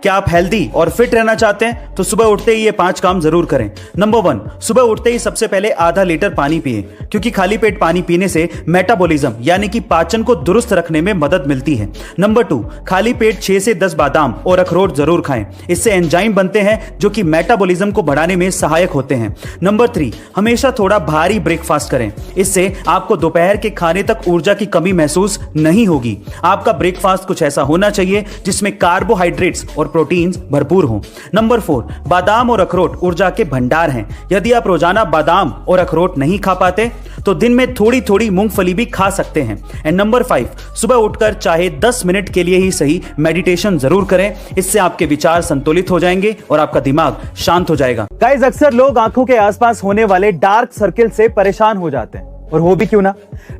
क्या आप हेल्दी और फिट रहना चाहते हैं तो सुबह उठते ही ये 5 काम जरूर करें। नंबर 1, सुबह उठते ही सबसे पहले आधा लीटर पानी पिए, क्योंकि खाली पेट पानी पीने से मेटाबॉलिज्म यानी कि पाचन को दुरुस्त रखने में मदद मिलती है। नंबर 2, खाली पेट 6 से 10 बादाम और अखरोट जरूर खाएं, इससे एंजाइम बनते हैं जो कि मेटाबॉलिज्म को बढ़ाने में सहायक होते हैं। नंबर 3, हमेशा थोड़ा भारी ब्रेकफास्ट करें, इससे आपको दोपहर के खाने तक ऊर्जा की कमी महसूस नहीं होगी। आपका ब्रेकफास्ट कुछ ऐसा होना चाहिए जिसमें कार्बोहाइड्रेट्स और प्रोटीन्स भरपूर हों। नंबर 4, बादाम और अखरोट ऊर्जा के भंडार हैं। यदि आप रोजाना बादाम और अखरोट नहीं खा पाते तो दिन में थोड़ी थोड़ी मूंगफली भी खा सकते हैं। एंड नंबर 5, सुबह उठकर चाहे 10 मिनट के लिए ही सही मेडिटेशन जरूर करें, इससे आपके विचार संतुलित हो जाएंगे और आपका दिमाग शांत हो जाएगा। गाइस, अक्सर लोग आंखों के आसपास होने वाले डार्क सर्किल से परेशान हो जाते हैं, और हो भी क्यों ना।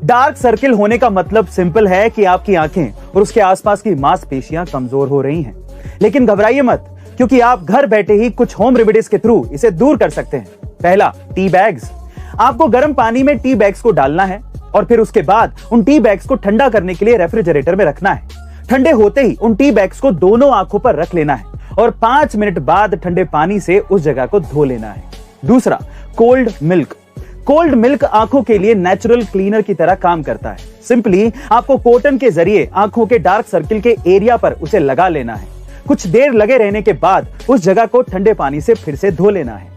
डार्क सर्किल होने का मतलब सिंपल है कि आपकी आंखें और उसके आसपास की मांसपेशियां कमजोर हो रही हैं। लेकिन घबराइए मत, क्योंकि आप घर बैठे ही कुछ होम रेमेडीज के थ्रू इसे दूर कर सकते हैं। पहला, टी बैग्स। आपको गर्म पानी में टी बैग्स को डालना है और फिर उसके बाद उन टी बैग्स को ठंडा करने के लिए रेफ्रिजरेटर में रखना है। ठंडे होते ही उन टी बैग्स को दोनों आंखों पर रख लेना है और 5 मिनट बाद ठंडे पानी से उस जगह को धो लेना है। दूसरा, कोल्ड मिल्क। कोल्ड मिल्क आंखों के लिए नेचुरल क्लीनर की तरह काम करता है। सिंपली आपको कॉटन के जरिए आंखों के डार्क सर्किल के एरिया पर उसे लगा लेना है। कुछ देर लगे रहने के बाद उस जगह को ठंडे पानी से फिर से धो लेना है,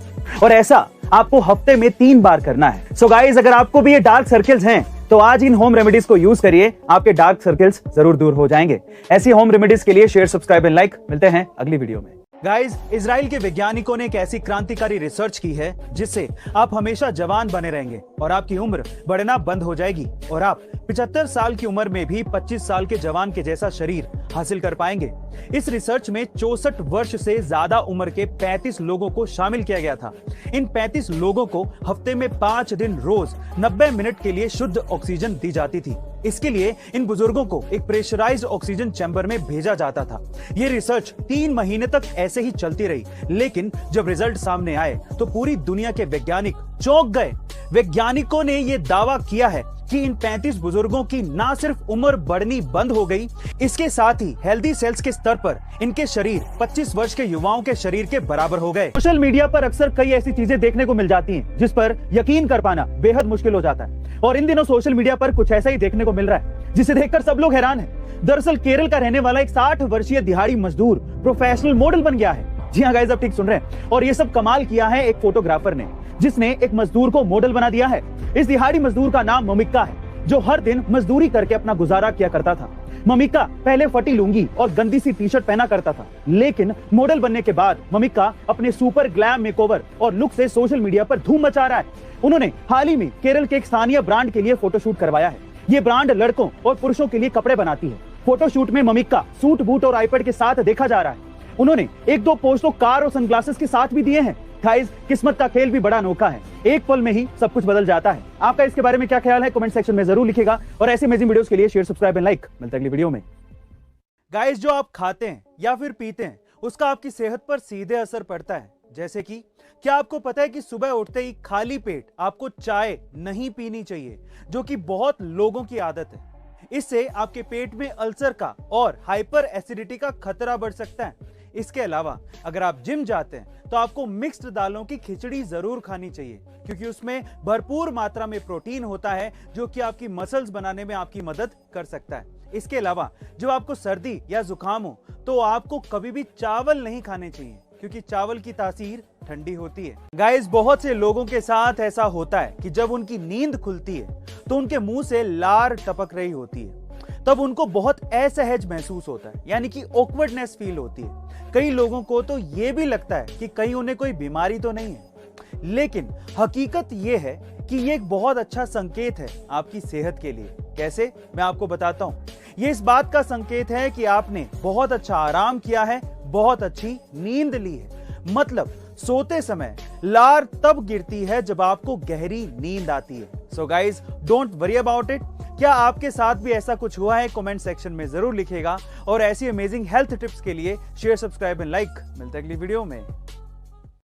और ऐसा आपको हफ्ते में 3 बार करना है। सो गाइस, अगर आपको भी ये डार्क सर्किल्स हैं तो आज इन होम रेमेडीज को यूज करिए, आपके डार्क सर्किल्स जरूर दूर हो जाएंगे। ऐसी होम रेमेडीज के लिए शेयर, सब्सक्राइब एंड लाइक। मिलते हैं अगली वीडियो में। गाइस, इजराइल के वैज्ञानिकों ने एक ऐसी क्रांतिकारी रिसर्च की है जिससे आप हमेशा जवान बने रहेंगे और आपकी उम्र बढ़ना बंद हो जाएगी और आप 75 साल की उम्र में भी 25 साल के जवान के जैसा शरीर हासिल कर पाएंगे। इस रिसर्च में 64 वर्ष से ज्यादा उम्र के 35 लोगों को शामिल किया गया था। इन 35 लोगों को हफ्ते में 5 दिन रोज 90 मिनट के लिए शुद्ध ऑक्सीजन दी जाती थी। इसके लिए इन बुजुर्गों को एक प्रेशराइज्ड ऑक्सीजन चैम्बर में भेजा जाता था। ये रिसर्च 3 महीने तक ऐसे ही चलती रही, लेकिन जब रिजल्ट सामने आए तो पूरी दुनिया के वैज्ञानिक चौंक गए। वैज्ञानिकों ने यह दावा किया है कि इन 35 बुजुर्गों की ना सिर्फ उम्र बढ़नी बंद हो गई, इसके साथ ही हेल्दी सेल्स के स्तर पर इनके शरीर 25 वर्ष के युवाओं के शरीर के बराबर हो गए। सोशल मीडिया पर अक्सर कई ऐसी चीजें देखने को मिल जाती हैं जिस पर यकीन कर पाना बेहद मुश्किल हो जाता है, और इन दिनों सोशल मीडिया पर कुछ ऐसा ही देखने को मिल रहा है जिसे देखकर सब लोग हैरान हैं। दरअसल केरल का रहने वाला एक 60 वर्षीय दिहाड़ी मजदूर प्रोफेशनल मॉडल बन गया है। जी हाँ गाइस, आप ठीक सुन रहे हैं, और ये सब कमाल किया है एक फोटोग्राफर ने, जिसने एक मजदूर को मॉडल बना दिया है। इस दिहाड़ी मजदूर का नाम ममिका है, जो हर दिन मजदूरी करके अपना गुजारा किया करता था। ममिका पहले फटी लुंगी और गंदी सी टी शर्ट पहना करता था, लेकिन मॉडल बनने के बाद ममिका अपने सुपर ग्लैम मेकओवर और लुक से सोशल मीडिया पर धूम मचा रहा है। उन्होंने हाल ही में केरल के एक स्थानीय ब्रांड के लिए फोटोशूट करवाया है। ये ब्रांड लड़कों और पुरुषों के लिए कपड़े बनाती है। फोटोशूट में ममिका सूट बूट और आईपैड के साथ देखा जा रहा है। उन्होंने 1-2 पोस्ट तो कार और सनग्लासेस के साथ भी दिए हैं। गाइस, किस्मत का खेल भी बड़ा अनोखा है, एक पल में ही सब कुछ बदल जाता है। आपका इसके बारे में क्या ख्याल है, कमेंट सेक्शन में जरूर लिखिएगा, और ऐसे अमेजिंग वीडियोस के लिए शेयर, सब्सक्राइब एंड लाइक। मिलते हैं अगली वीडियो में। गाइस, जो आप खाते हैं या फिर पीते हैं उसका आपकी सेहत पर सीधे असर पड़ता है। जैसे कि क्या आपको पता है कि सुबह उठते ही खाली पेट आपको चाय नहीं पीनी चाहिए, जो कि बहुत लोगों की आदत है। इससे आपके पेट में अल्सर का और हाइपर एसिडिटी का खतरा बढ़ सकता है। इसके अलावा अगर आप जिम जाते हैं तो आपको मिक्स्ड दालों की खिचड़ी जरूर खानी चाहिए, क्योंकि उसमें भरपूर मात्रा में प्रोटीन होता है जो कि आपकी मसल्स बनाने में आपकी मदद कर सकता है। इसके अलावा जब आपको सर्दी या जुकाम हो तो आपको कभी भी चावल नहीं खाने चाहिए, क्योंकि चावल की तासीर ठंडी होती है। गाइस, बहुत से लोगों के साथ ऐसा होता है कि जब उनकी नींद खुलती है तो उनके मुंह से लार टपक रही होती है, तब उनको बहुत असहज महसूस होता है, यानी कि ऑकवर्डनेस फील होती है। कई लोगों को तो यह भी लगता है कि कहीं उन्हें कोई बीमारी तो नहीं है, लेकिन हकीकत यह है कि यह एक बहुत अच्छा संकेत है आपकी सेहत के लिए। कैसे, मैं आपको बताता हूं। यह इस बात का संकेत है कि आपने बहुत अच्छा आराम किया है, बहुत अच्छी नींद ली है। मतलब सोते समय लार तब गिरती है जब आपको गहरी नींद आती है। So guys, don't worry about it. क्या आपके साथ भी ऐसा कुछ हुआ है, कमेंट सेक्शन में जरूर लिखिएगा, और ऐसी अमेजिंग हेल्थ टिप्स के लिए शेयर, सब्सक्राइब एंड लाइक। मिलते हैं अगली वीडियो में।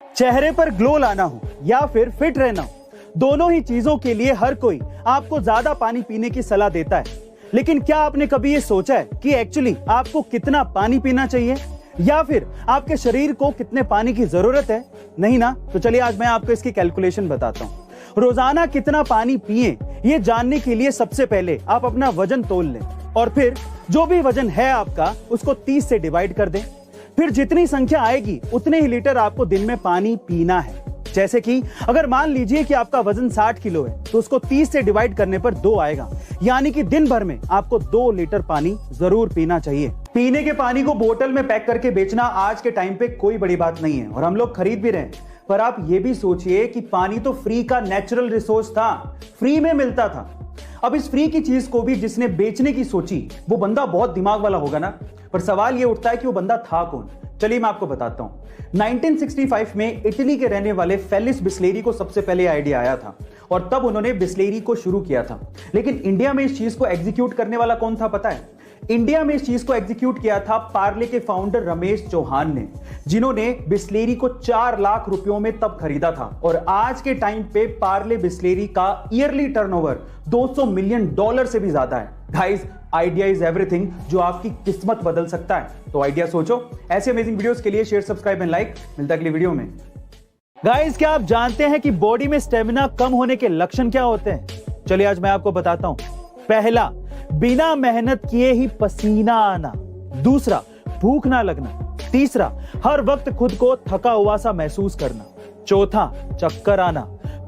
चेहरे पर ग्लो लाना हो या फिर फिट रहना हो, दोनों ही चीजों के लिए हर कोई आपको ज्यादा पानी पीने की सलाह देता है। लेकिन क्या आपने कभी ये सोचा है कि एक्चुअली आपको कितना पानी पीना चाहिए? या फिर आपके शरीर को कितने पानी की जरूरत है? नहीं ना? तो चलिए आज मैं आपको इसकी कैलकुलेशन बताता हूं। रोजाना कितना पानी पिए ये जानने के लिए सबसे पहले आप अपना वजन तोल लें और फिर जो भी वजन है आपका उसको 30 से डिवाइड कर दें। फिर जितनी संख्या आएगी उतने ही लीटर आपको दिन में पानी पीना है। जैसे कि अगर मान लीजिए कि आपका वजन 60 किलो है तो उसको 30 से डिवाइड करने पर 2 आएगा, यानी कि दिन भर में आपको 2 लीटर पानी जरूर पीना चाहिए। पीने के पानी को बोतल में पैक करके बेचना आज के टाइम पे कोई बड़ी बात नहीं है और हम लोग खरीद भी रहे हैं, पर आप ये भी सोचिए कि पानी तो फ्री का नेचुरल रिसोर्स था, फ्री में मिलता था। अब इस फ्री की चीज को भी जिसने बेचने की सोची वो बंदा बहुत दिमाग वाला होगा ना, पर सवाल ये उठता है कि वो बंदा था कौन? चलिए मैं आपको बताता हूं। 1965 में इटली के रहने वाले फेलिस बिस्लेरी को सबसे पहले आइडिया आया था और तब उन्होंने बिस्लेरी को शुरू किया था। लेकिन इंडिया में इस चीज को एग्जीक्यूट करने वाला कौन था पता है? इंडिया में इस चीज को एग्जीक्यूट किया था पार्ले के फाउंडर रमेश चौहान ने, जिन्होंने बिस्लेरी को 4 लाख रुपयों में तब खरीदा था। और आज के टाइम पे पार्ले बिस्लेरी का ईयरली टर्नओवर $200 मिलियन से भी ज्यादा है। गाइस, आइडिया इज एवरीथिंग, जो आपकी किस्मत बदल सकता है। तो आइडिया सोचो। ऐसे अमेजिंग वीडियोस के लिए शेयर, सब्सक्राइब एंड लाइक। मिलता है अगली वीडियो में। गाइस, क्या आप जानते हैं कि बॉडी में स्टेमिना कम होने के लक्षण क्या होते हैं? चलिए आज मैं आपको बताता हूं। पहला, बिना मेहनत किए ही पसीना आना। दूसरा, भूख ना लगना। तीसरा, हर वक्त खुद को थका हुआ सा महसूस करना। चौथा, चक्कर आना।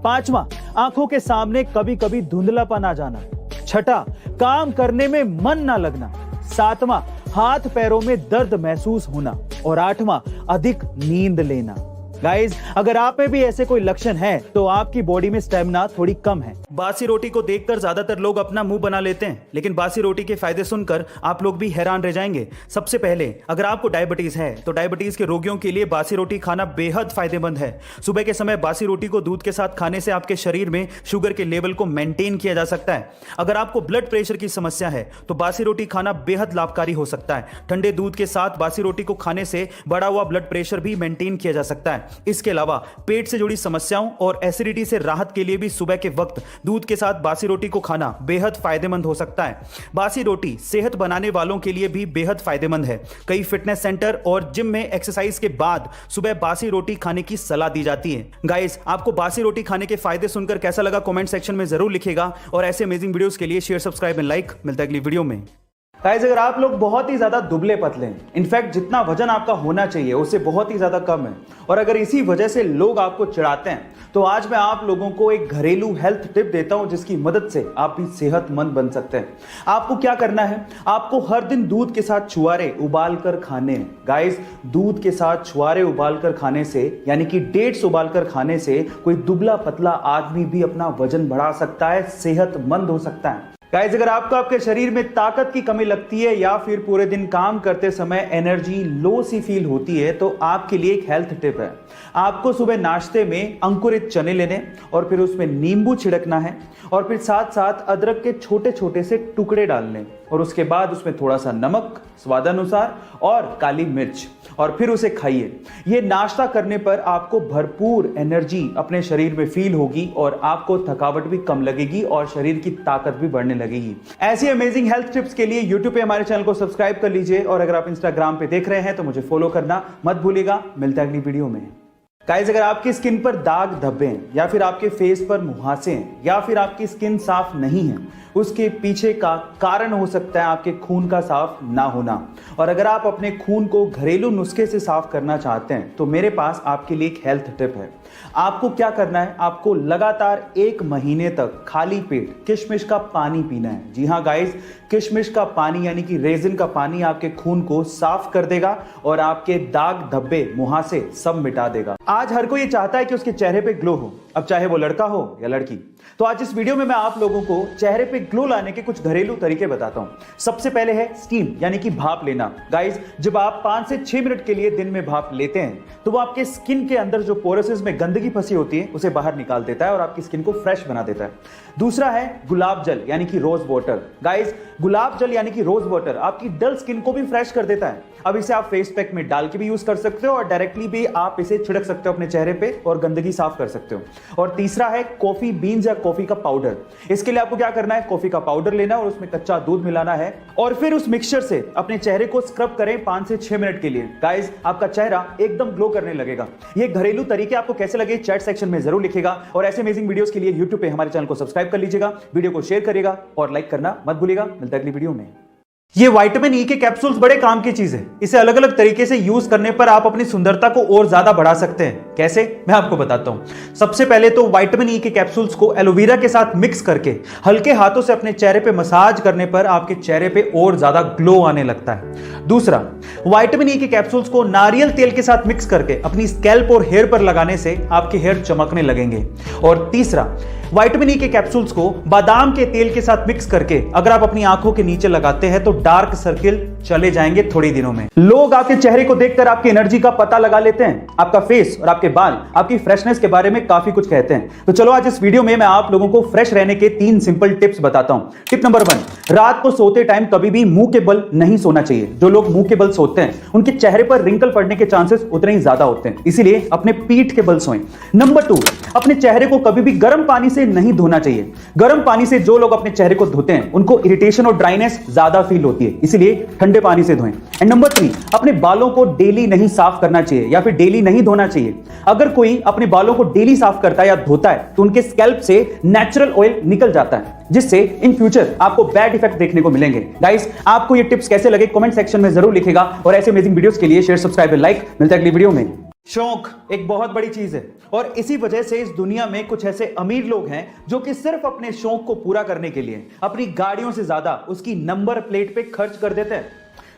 पांचवा, आंखों के सामने कभी कभी धुंधलापन आ जाना। छठा, काम करने में मन ना लगना। सातवां, हाथ पैरों में दर्द महसूस होना। और आठवां, अधिक नींद लेना। गाइज, अगर आप में भी ऐसे कोई लक्षण है तो आपकी बॉडी में स्टेमिना थोड़ी कम है। बासी रोटी को देखकर ज्यादातर लोग अपना मुंह बना लेते हैं, लेकिन बासी रोटी के फायदे सुनकर आप लोग भी हैरान रह जाएंगे। सबसे पहले, अगर आपको डायबिटीज है तो डायबिटीज के रोगियों के लिए बासी रोटी खाना बेहद फायदेमंद है। सुबह के समय बासी रोटी को दूध के साथ खाने से आपके शरीर में शुगर के लेवल को मेंटेन किया जा सकता है। अगर आपको ब्लड प्रेशर की समस्या है तो बासी रोटी खाना बेहद लाभकारी हो सकता है। ठंडे दूध के साथ बासी रोटी को खाने से बढ़ा हुआ ब्लड प्रेशर भी मेंटेन किया जा सकता है। इसके अलावा पेट से जुड़ी समस्याओं और एसिडिटी से राहत के लिए भी सुबह के वक्त दूध के साथ बासी रोटी को खाना बेहद फायदेमंद हो सकता है। बासी रोटी सेहत बनाने वालों के लिए भी बेहद फायदेमंद है। कई फिटनेस सेंटर और जिम में एक्सरसाइज के बाद सुबह बासी रोटी खाने की सलाह दी जाती है। गाइस, आपको बासी रोटी खाने के फायदे सुनकर कैसा लगा कमेंट सेक्शन में जरूर लिखिएगा और ऐसे अमेजिंग वीडियोस के लिए शेयर, सब्सक्राइब एंड लाइक। मिलता है अगली वीडियो में। गाइस, अगर आप लोग बहुत ही ज्यादा दुबले पतले हैं, इनफैक्ट जितना वजन आपका होना चाहिए उससे बहुत ही ज्यादा कम है, और अगर इसी वजह से लोग आपको चिढ़ाते हैं, तो आज मैं आप लोगों को एक घरेलू हेल्थ टिप देता हूं जिसकी मदद से आप भी सेहतमंद बन सकते हैं। आपको क्या करना है? आपको हर दिन दूध के साथ छुआरे उबाल कर खाने हैं। गाइस, दूध के साथ छुआरे उबाल कर खाने से, यानी कि डेट्स उबाल कर खाने से कोई दुबला पतला आदमी भी अपना वजन बढ़ा सकता है, सेहतमंद हो सकता है। गाइस, अगर आपको आपके शरीर में ताकत की कमी लगती है या फिर पूरे दिन काम करते समय एनर्जी लो सी फील होती है तो आपके लिए एक हेल्थ टिप है। आपको सुबह नाश्ते में अंकुरित चने लेने और फिर उसमें नींबू छिड़कना है और फिर साथ साथ अदरक के छोटे छोटे से टुकड़े डालने और उसके बाद उसमें थोड़ा सा नमक स्वादानुसार और काली मिर्च और फिर उसे खाइए। यह नाश्ता करने पर आपको भरपूर एनर्जी अपने शरीर में फील होगी और आपको थकावट भी कम लगेगी और शरीर की ताकत भी बढ़ने लगेगी। ऐसी अमेजिंग हेल्थ टिप्स के लिए YouTube पे हमारे चैनल को सब्सक्राइब कर लीजिए और अगर आप Instagram पे देख रहे हैं तो मुझे फॉलो करना मत भूलिएगा। मिलता है अगली वीडियो में। गाइस, अगर आपकी स्किन पर दाग धब्बे हैं या फिर आपके फेस पर मुहासे हैं या फिर आपकी स्किन साफ नहीं है, उसके पीछे का कारण हो सकता है आपके खून का साफ ना होना। और अगर आप अपने खून को घरेलू नुस्खे से साफ करना चाहते हैं तो मेरे पास आपके लिए एक हेल्थ टिप है। आपको क्या करना है? आपको लगातार 1 महीने तक खाली पेट किशमिश का पानी पीना है। जी हाँ गाइस, किशमिश का पानी यानी कि रेजिन का पानी आपके खून को साफ कर देगा और आपके दाग धब्बे मुहासे सब मिटा देगा। आज हर कोई ये चाहता है कि उसके चेहरे पे ग्लो हो, अब चाहे वो लड़का हो या लड़की। तो आज इस वीडियो में मैं आप लोगों को चेहरे पे ग्लो लाने के कुछ घरेलू तरीके बताता हूं। सबसे पहले है स्टीम यानी कि भाप लेना। गाइस, जब आप 5 से 6 मिनट के लिए दिन में भाप लेते हैं तो वो आपके स्किन के अंदर जो पोरसेस में गंदगी फंसी होती है उसे बाहर निकाल देता है और आपकी स्किन को फ्रेश बना देता है। दूसरा है गुलाब जल यानी कि रोज वाटर। गाइस, गुलाब जल यानी कि रोज वाटर आपकी डल स्किन को भी फ्रेश कर देता है। अब इसे आप फेस पैक में डाल के भी यूज कर सकते हो और डायरेक्टली भी आप इसे छिड़क सकते हो अपने चेहरे पे और गंदगी साफ कर सकते हो। और तीसरा है कॉफी बीन्स या कॉफी का पाउडर। इसके लिए आपको क्या करना है, कॉफी का पाउडर लेना और उसमें कच्चा दूध मिलाना है और फिर उस मिक्सचर से अपने चेहरे को स्क्रब करें 5 से 6 मिनट के लिए। गाइस, आपका चेहरा एकदम ग्लो करने लगेगा। ये घरेलू तरीके आपको कैसे लगे चैट सेक्शन में जरूर लिखेगा और ऐसे अमेजिंग वीडियोस के लिए YouTube पे हमारे चैनल को सब्सक्राइब कर लीजिएगा, वीडियो को शेयर करिएगा और लाइक करना मत भूलिएगा। मिलता है अगली वीडियो में। ये विटामिन ई के कैप्सूल्स बड़े काम की चीज है। इसे अलग अलग तरीके से यूज करने पर आप अपनी सुंदरता को और ज्यादा बढ़ा सकते हैं। कैसे, मैं आपको बताता हूं। सबसे पहले तो विटामिन ई के कैप्सूल्स को एलोवेरा के साथ मिक्स करके हल्के हाथों से अपने चेहरे पे मसाज करने पर आपके चेहरे पे और ज्यादा ग्लो आने लगता है। दूसरा, विटामिन ई के कैप्सूल्स को नारियल तेल के साथ मिक्स करके अपनी स्कैल्प और हेयर पर लगाने से आपके हेयर चमकने लगेंगे। और तीसरा, विटामिन ई के कैप्सूल्स को बादाम के तेल के साथ मिक्स करके अगर आप अपनी आंखों के नीचे लगाते हैं तो डार्क सर्किल चले जाएंगे थोड़ी दिनों में। लोग आपके चेहरे को देखकर आपकी एनर्जी का पता लगा लेते हैं। आपका फेस और आपके बाल आपकी फ्रेशनेस के बारे में काफी कुछ कहते हैं। तो चलो आज इस वीडियो में मैं आप लोगों को फ्रेश रहने के 3 सिंपल टिप्स बताता हूं। टिप नंबर 1, रात को सोते टाइम कभी भी मुंह के बल नहीं सोना चाहिए। जो लोग मुंह के बल सोते हैं उनके चेहरे पर रिंकल पड़ने के चांसेस उतने ही ज्यादा होते हैं, इसीलिए अपने पीठ के बल सोएं। नंबर 2, अपने चेहरे को कभी भी गर्म पानी से नहीं धोना चाहिए। गर्म पानी से जो लोग अपने चेहरे को धोते हैं उनको इरिटेशन और ड्राइनेस ज्यादा फील होती है, इसलिए ठंडे पानी से धोएं। एंड नंबर 3, अपने बालों को डेली नहीं साफ करना चाहिए या फिर डेली नहीं धोना चाहिए। अगर कोई अपने बालों को डेली साफ करता है या धोता है तो उनके स्कैल्प से नेचुरल ऑयल निकल जाता है, जिससे इन फ्यूचर आपको बैड इफेक्ट देखने को मिलेंगे। गाइस, आपको ये टिप्स कैसे लगे कमेंट सेक्शन में जरूर लिखेगा और ऐसे अमेजिंग वीडियोस के लिए शेयर, सब्सक्राइब और लाइक। मिलता है अगली वीडियो में। शौक एक बहुत बड़ी चीज है और इसी वजह से इस दुनिया में कुछ ऐसे अमीर लोग हैं जो कि सिर्फ अपने शौक को पूरा करने के लिए अपनी गाड़ियों से ज्यादा उसकी नंबर प्लेट पे खर्च कर देते हैं।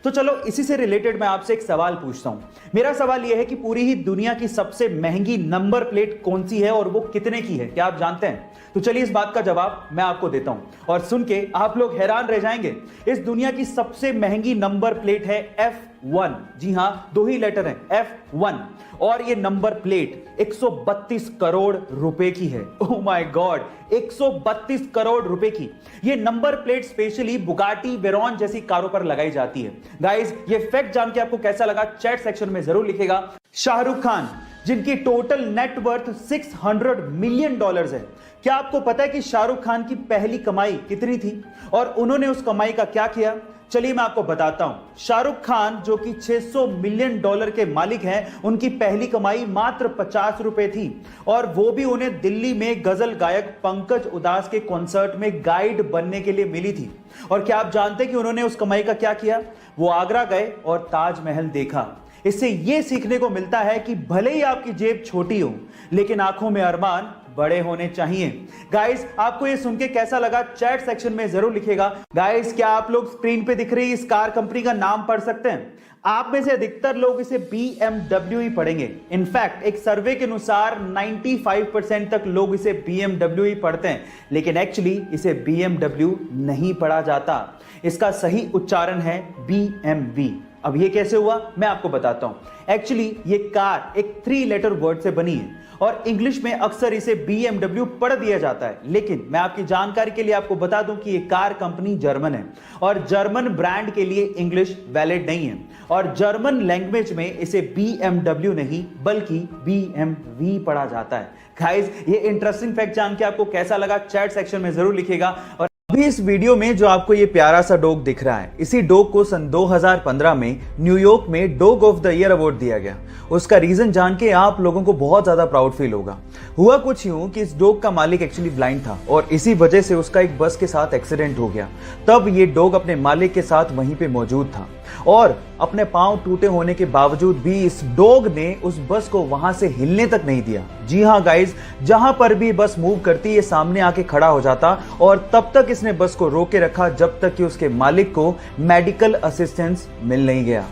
तो चलो इसी से रिलेटेड मैं आपसे एक सवाल पूछता हूं। मेरा सवाल यह है कि पूरी ही दुनिया की सबसे महंगी नंबर प्लेट कौन सी है और वो कितने की है, क्या आप जानते हैं? तो चलिए इस बात का जवाब मैं आपको देता हूं और सुन के आप लोग हैरान रह जाएंगे। इस दुनिया की सबसे महंगी नंबर प्लेट है F1। जी हां, 2 ही लेटर हैं, F1। और ये नंबर प्लेट 132 करोड़ रुपए की है। ओह माय गॉड, 132 करोड़ रुपए की ये number plate specially Bugatti Veyron जैसी कारों पर लगाई जाती है। गाइस, ये फैक्ट जान के आपको कैसा लगा चैट सेक्शन में जरूर लिखेगा। शाहरुख खान, जिनकी टोटल नेटवर्थ $600 मिलियन है। क्या आपको पता है कि शाहरुख खान की पहली कमाई कितनी थी और उन्होंने उस कमाई का क्या किया? चलिए मैं आपको बताता हूं। शाहरुख खान जो कि $600 मिलियन के मालिक हैं, उनकी पहली कमाई मात्र 50 रुपए थी और वो भी उन्हें दिल्ली में गजल गायक पंकज उदास के कॉन्सर्ट में गाइड बनने के लिए मिली थी। और क्या आप जानते हैं कि उन्होंने उस कमाई का क्या किया? वो आगरा गए और ताजमहल देखा। इससे यह सीखने को मिलता है कि भले ही आपकी जेब छोटी हो लेकिन आंखों में अरमान बड़े होने चाहिए। गाइस, आपको ये सुन के कैसा लगा चैट सेक्शन में जरूर लिखेगा। गाइस, क्या आप लोग स्क्रीन पे दिख रही इस कार कंपनी का नाम पढ़ सकते हैं? आप में से अधिकतर लोग इसे BMW ही पढ़ेंगे। इनफैक्ट एक सर्वे के अनुसार 95% तक लोग इसे BMW ही पढ़ते हैं, लेकिन एक्चुअली इसे BMW नहीं पढ़ा जाता। इसका सही उच्चारण है BMW। अब ये कैसे हुआ मैं आपको बताता हूं। एक्चुअली ये कार एक 3 लेटर वर्ड से बनी है और इंग्लिश में अक्सर इसे BMW पढ़ दिया जाता है, लेकिन मैं आपकी जानकारी के लिए आपको बता दूं कि ये कार कंपनी जर्मन है और जर्मन ब्रांड के लिए इंग्लिश वैलिड नहीं है और जर्मन लैंग्वेज में इसे BMW नहीं बल्कि BMW पढ़ा जाता है। गाइस, ये इंटरेस्टिंग फैक्ट जान के आपको कैसा लगा चैट सेक्शन में जरूर लिखेगा। और अभी इस वीडियो में जो आपको ये प्यारा सा डॉग दिख रहा है, इसी डॉग को सन 2015 में न्यूयॉर्क में dog of the year award दिया गया। उसका रीजन जान के आप लोगों को बहुत ज्यादा प्राउड फील होगा। हुआ कुछ यूं कि इस डॉग का मालिक एक्चुअली ब्लाइंड था और इसी वजह से उसका एक बस के साथ एक्सीडेंट हो गया। तब ये डॉग अपने मालिक के साथ वहीं पे मौजूद था और अपने पांव टूटे होने के बावजूद भी इस डॉग ने उस बस को वहां से हिलने तक नहीं दिया। जी हां गाइस, जहां पर भी बस मूव करती ये सामने आके खड़ा हो जाता और तब तक इसने बस को रोके रखा जब तक कि उसके मालिक को मेडिकल असिस्टेंस मिल नहीं गया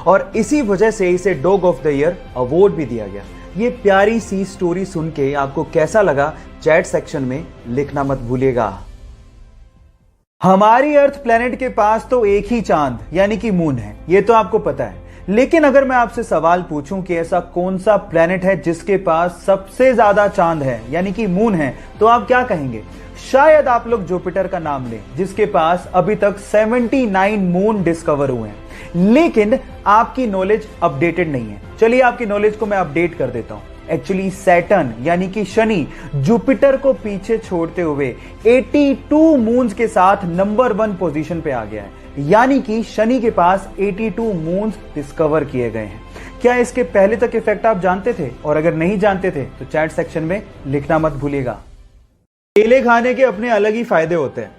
और इसी वजह से इसे dog of the year award भी दिया गया। ये प्यारी सी स्टोरी सुन के आपको कैसा लगा चैट सेक्शन में लिखना मत भूलिएगा। हमारी अर्थ प्लेनेट के पास तो एक ही चांद यानी कि मून है, ये तो आपको पता है। लेकिन अगर मैं आपसे सवाल पूछूं कि ऐसा कौन सा प्लेनेट है जिसके पास सबसे ज्यादा चांद है यानी कि मून है, तो आप क्या कहेंगे? शायद आप लोग जुपिटर का नाम लें, जिसके पास अभी तक 79 मून डिस्कवर हुए हैं। लेकिन आपकी नॉलेज अपडेटेड नहीं है। चलिए आपकी नॉलेज को मैं अपडेट कर देता हूं। एक्चुअली सैटर्न यानी कि शनि जुपिटर को पीछे छोड़ते हुए 82 मून्स के साथ नंबर 1 पोजीशन पे आ गया है, यानी कि शनि के पास 82 मून्स डिस्कवर किए गए हैं। क्या इसके पहले तक इफेक्ट आप जानते थे? और अगर नहीं जानते थे तो चैट सेक्शन में लिखना मत भूलिएगा। केले खाने के अपने अलग ही फायदे होते हैं,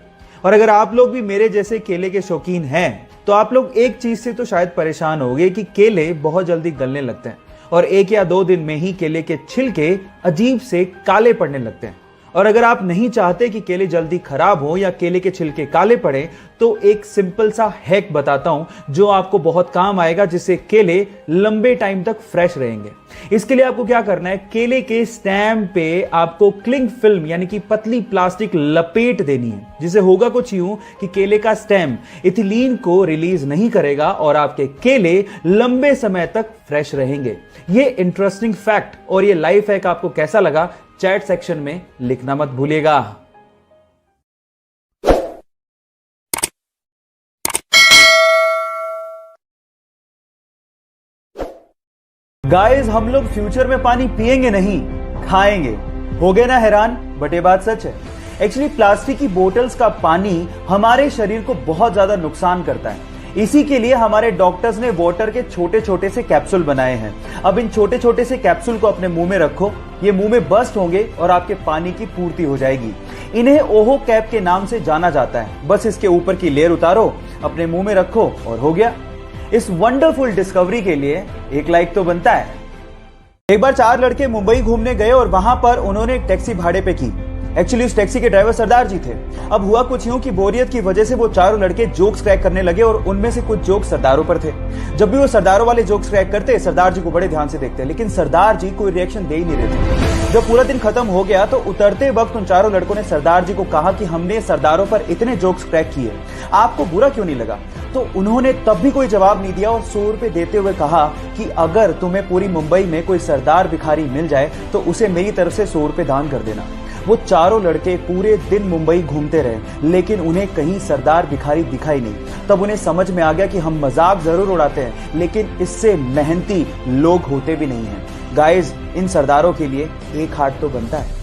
और अगर आप लोग भी मेरे जैसे केले के शौकीन हैं तो आप लोग एक चीज से तो शायद परेशान होंगे कि केले बहुत जल्दी गलने लगते हैं और 1 या 2 दिन में ही केले के छिलके अजीब से काले पड़ने लगते हैं। और अगर आप नहीं चाहते कि केले जल्दी खराब हो या केले के छिलके काले पड़े तो एक सिंपल सा हैक बताता हूं जो आपको बहुत काम आएगा, जिससे केले लंबे टाइम तक फ्रेश रहेंगे। इसके लिए आपको क्या करना है, केले के स्टेम पे आपको क्लिंग फिल्म यानी कि पतली प्लास्टिक लपेट देनी है, जिसे होगा कुछ यूं कि केले का स्टेम इथिलीन को रिलीज नहीं करेगा और आपके केले लंबे समय तक फ्रेश रहेंगे। ये इंटरेस्टिंग फैक्ट और ये लाइफ हैक आपको कैसा लगा चैट सेक्शन में लिखना मत भूलिएगा। गाइस, हम लोग फ्यूचर में पानी पिएंगे नहीं, खाएंगे। हो गए ना हैरान? बट ये बात सच है। एक्चुअली प्लास्टिक की बोतल्स का पानी हमारे शरीर को बहुत ज्यादा नुकसान करता है। इसी के लिए हमारे डॉक्टर्स ने वाटर के छोटे छोटे से कैप्सूल बनाए हैं। अब इन छोटे छोटे से कैप्सूल को अपने मुंह में रखो, ये मुंह में बस्ट होंगे और आपके पानी की पूर्ति हो जाएगी। इन्हें ओहो कैप के नाम से जाना जाता है। बस इसके ऊपर की लेयर उतारो, अपने मुंह में रखो और हो गया। इस वंडरफुल डिस्कवरी के लिए एक लाइक तो बनता है। एक बार 4 लड़के मुंबई घूमने गए और वहां पर उन्होंने एक टैक्सी भाड़े पे की। एक्चुअली उस टैक्सी के ड्राइवर सरदार जी थे। अब हुआ कुछ यूं कि बोरियत की वजह से वो चारों लड़के जोक्स क्रैक करने लगे और उनमें से कुछ जोक्स सरदारों पर थे। जब भी वो सरदारों वाले जोक्स क्रैक करते, सरदार जी को बड़े ध्यान से देखते, लेकिन सरदार जी कोई रिएक्शन दे ही नहीं रहे थे। जब पूरा दिन खत्म हो गया तो उतरते वक्त उन चारों लड़कों ने सरदार जी को कहा कि हमने सरदारों पर इतने जोक्स क्रैक किए, आपको बुरा क्यों नहीं लगा? तो उन्होंने तब भी कोई जवाब नहीं दिया और 100 रुपए देते हुए कहा कि अगर तुम्हें पूरी मुंबई में कोई सरदार भिखारी मिल जाए तो उसे मेरी तरफ से 100 रुपए दान कर देना। वो चारों लड़के पूरे दिन मुंबई घूमते रहे, लेकिन उन्हें कहीं सरदार भिखारी दिखाई नहीं। तब उन्हें समझ में आ गया कि हम मजाक जरूर उड़ाते हैं, लेकिन इससे मेहनती लोग होते भी नहीं हैं। गाइस, इन सरदारों के लिए एक हाथ तो बनता है।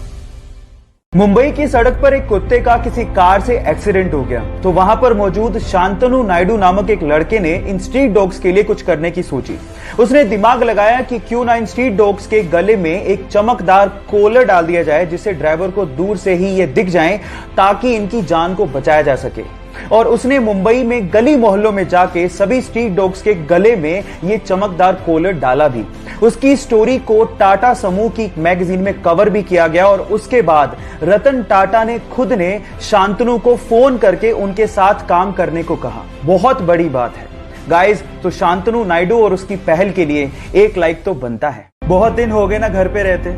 मुंबई की सड़क पर एक कुत्ते का किसी कार से एक्सीडेंट हो गया, तो वहां पर मौजूद शांतनु नायडू नामक एक लड़के ने इन स्ट्रीट डॉग्स के लिए कुछ करने की सोची। उसने दिमाग लगाया कि क्यों ना इन स्ट्रीट डॉग्स के गले में एक चमकदार कॉलर डाल दिया जाए, जिससे ड्राइवर को दूर से ही ये दिख जाए ताकि इनकी जान को बचाया जा सके। और उसने मुंबई में गली मोहल्लों में जाके सभी स्ट्रीट डॉग्स के गले में ये चमकदार कॉलर डाला भी। उसकी स्टोरी को टाटा समूह की मैगजीन में कवर भी किया गया और उसके बाद रतन टाटा ने खुद ने शांतनु को फोन करके उनके साथ काम करने को कहा। बहुत बड़ी बात है गाइस। तो शांतनु नायडू और उसकी पहल के लिए एक लाइक तो बनता है। बहुत दिन हो गए ना घर पे रहते,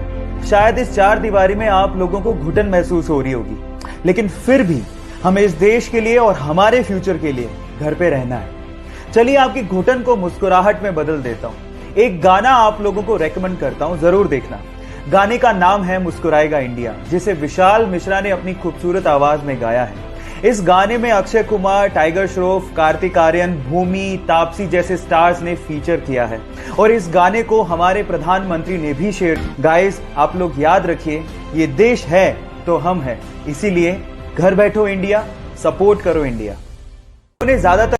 शायद इस 4 दीवारी में आप लोगों को घुटन महसूस हो रही होगी, लेकिन फिर भी हमें इस देश के लिए और हमारे फ्यूचर के लिए घर पे रहना है। चलिए आपकी घुटन को मुस्कुराहट में बदल देता हूं। एक गाना आप लोगों को रेकमेंड करता हूं, जरूर देखना। गाने का नाम है मुस्कुराएगा इंडिया, जिसे विशाल मिश्रा ने अपनी खूबसूरत आवाज में गाया है। इस गाने में अक्षय कुमार, टाइगर श्रॉफ, कार्तिक आर्यन, भूमि, तापसी जैसे स्टार्स ने फीचर किया है और इस गाने को हमारे प्रधानमंत्री ने भी शेयर। गाइस, आप लोग याद रखिए, ये देश है तो हम हैं, इसीलिए घर बैठो इंडिया, सपोर्ट करो इंडिया। उन्हें ज्यादातर